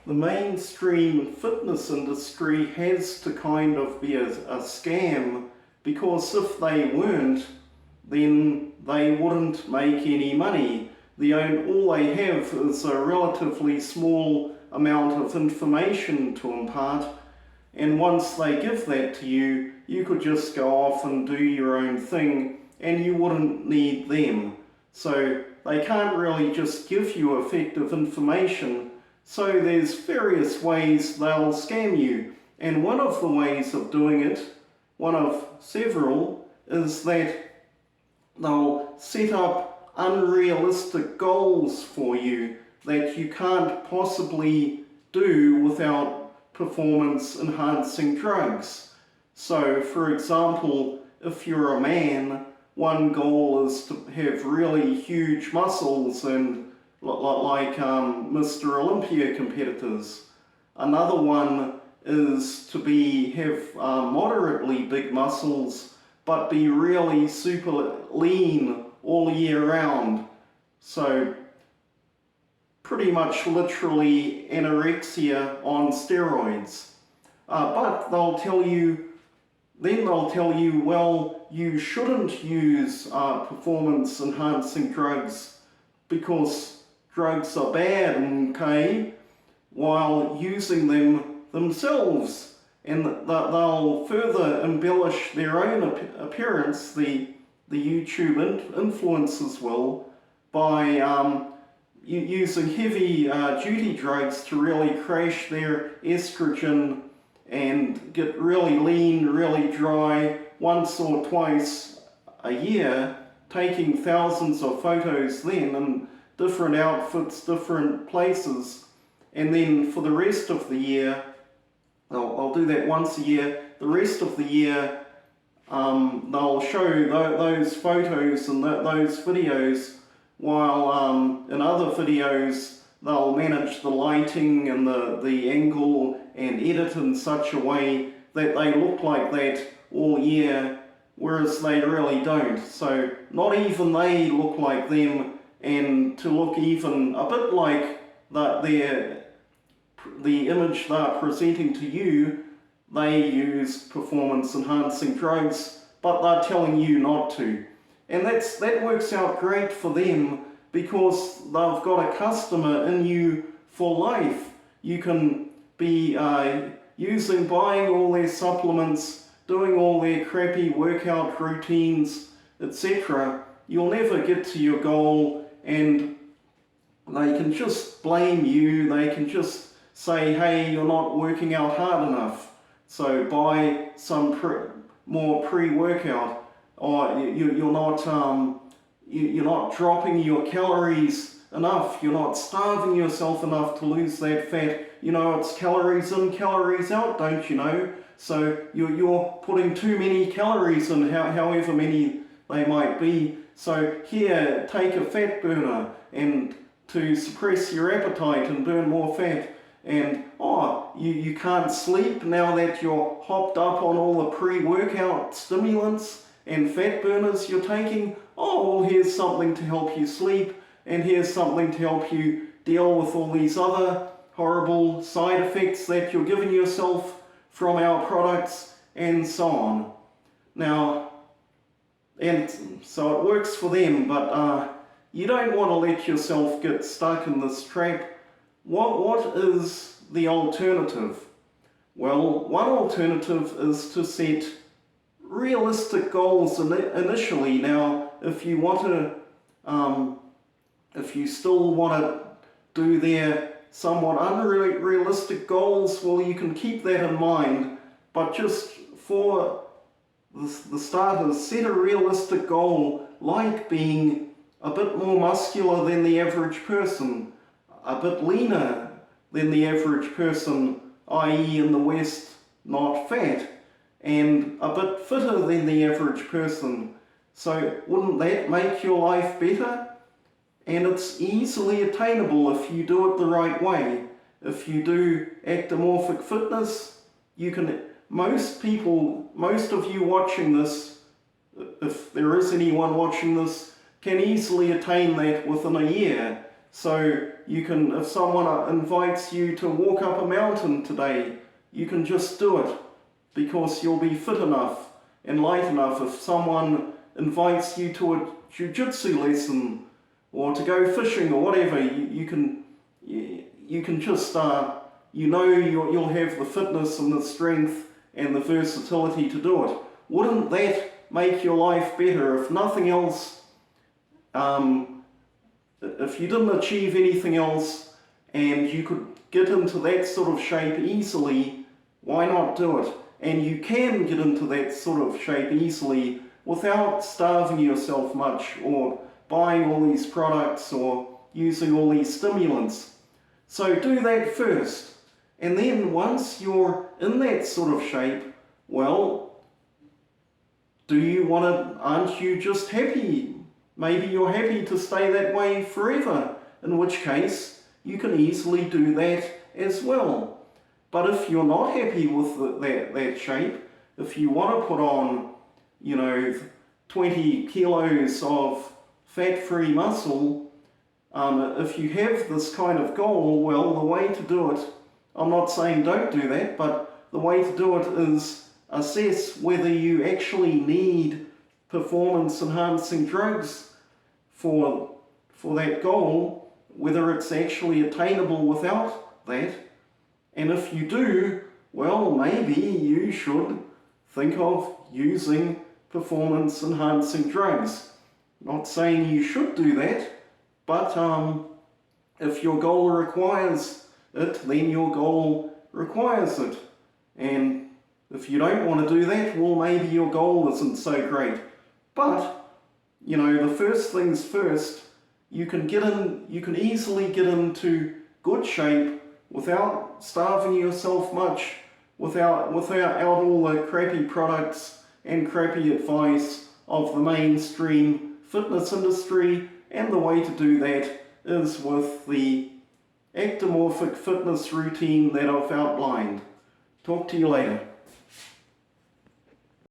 The mainstream fitness industry has to kind of be a scam, because if they weren't, then they wouldn't make any money. All they have is a relatively small amount of information to impart, and once they give that to you, you could just go off and do your own thing, and you wouldn't need them. So they can't really just give you effective information. So there's various ways they'll scam you. And one of the ways of doing it, one of several, is that they'll set up unrealistic goals for you that you can't possibly do without performance enhancing drugs. So for example, if you're a man, one goal is to have really huge muscles and like Mr. Olympia competitors. Another one is to have moderately big muscles but be really super lean all year round. So pretty much literally anorexia on steroids. But they'll tell you, well, you shouldn't use performance enhancing drugs because drugs are bad, okay, while using them themselves. And they'll further embellish their own appearance, the YouTube influencers will, by using heavy duty drugs to really crash their estrogen and get really lean, really dry once or twice a year, taking thousands of photos then in different outfits, different places, and then for the rest of the year, I'll do that once a year, the rest of the year they'll show those photos and those videos, while in other videos they'll manage the lighting and the angle and edit in such a way that they look like that all year, whereas they really don't. So not even they look like them, and to look even a bit like the image they're presenting to you, they use performance enhancing drugs, but they're telling you not to. And that works out great for them, because they've got a customer in you for life. You can be buying all their supplements, doing all their crappy workout routines, etc. You'll never get to your goal, and they can just blame you. They can just say, hey, you're not working out hard enough, so buy some more pre-workout, or you're not dropping your calories enough, you're not starving yourself enough to lose that fat. You know, it's calories in, calories out, don't you know? So you're putting too many calories in, however many they might be. So here, take a fat burner and to suppress your appetite and burn more fat. And you can't sleep now that you're hopped up on all the pre-workout stimulants and fat burners you're taking. Well, here's something to help you sleep, and here's something to help you deal with all these other horrible side effects that you're giving yourself from our products, and so on. Now, and so it works for them, but you don't want to let yourself get stuck in this trap. What is the alternative? Well, one alternative is to set realistic goals initially. Now, if you still want to do their somewhat unrealistic goals, well, you can keep that in mind, but just for the starters, set a realistic goal, like being a bit more muscular than the average person, a bit leaner than the average person, i.e. in the West, not fat, and a bit fitter than the average person. So wouldn't that make your life better? And it's easily attainable if you do it the right way. If you do ectomorphic fitness, you can, most of you watching this, if there is anyone watching this, can easily attain that within a year. So you can, if someone invites you to walk up a mountain today, you can just do it because you'll be fit enough and light enough. If someone invites you to a jiu-jitsu lesson or to go fishing or whatever, you can just, you'll have the fitness and the strength and the versatility to do it. Wouldn't that make your life better? If nothing else, if you didn't achieve anything else and you could get into that sort of shape easily, why not do it? And you can get into that sort of shape easily without starving yourself much or buying all these products or using all these stimulants. So do that first. And then once you're in that sort of shape, well, aren't you just happy? Maybe you're happy to stay that way forever, in which case you can easily do that as well. But if you're not happy with that shape, if you want to put on, 20 kilos of fat-free muscle, if you have this kind of goal, well, the way to do it, I'm not saying don't do that, but the way to do it is assess whether you actually need performance-enhancing drugs for that goal, whether it's actually attainable without that. And if you do, well, maybe you should think of using performance-enhancing drugs. Not saying you should do that, but if your goal requires it, then your goal requires it. And if you don't want to do that, well, maybe your goal isn't so great. But, the first things first, you can easily get into good shape without starving yourself much, without all the crappy products and crappy advice of the mainstream fitness industry. And the way to do that is with the ectomorphic fitness routine that I've outlined. Talk to you later.